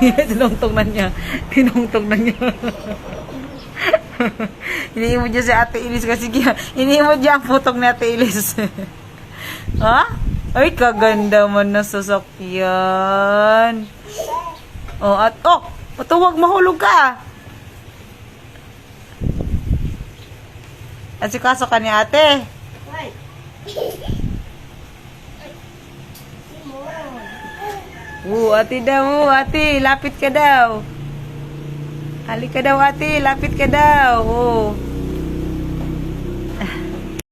Tinungtong na niya. Tinungtong na niya. Hinihin mo dyan si Ate Ilis kasi hinihin mo dyan ang putok ni Ate Ilis. Ha? Ay, kaganda man na sasakyan. Oh, matuwag mahulog ka. At si kaso ka ni Ate. Ate daw, ate, lapit ka daw. Halika daw, ate, lapit ka daw.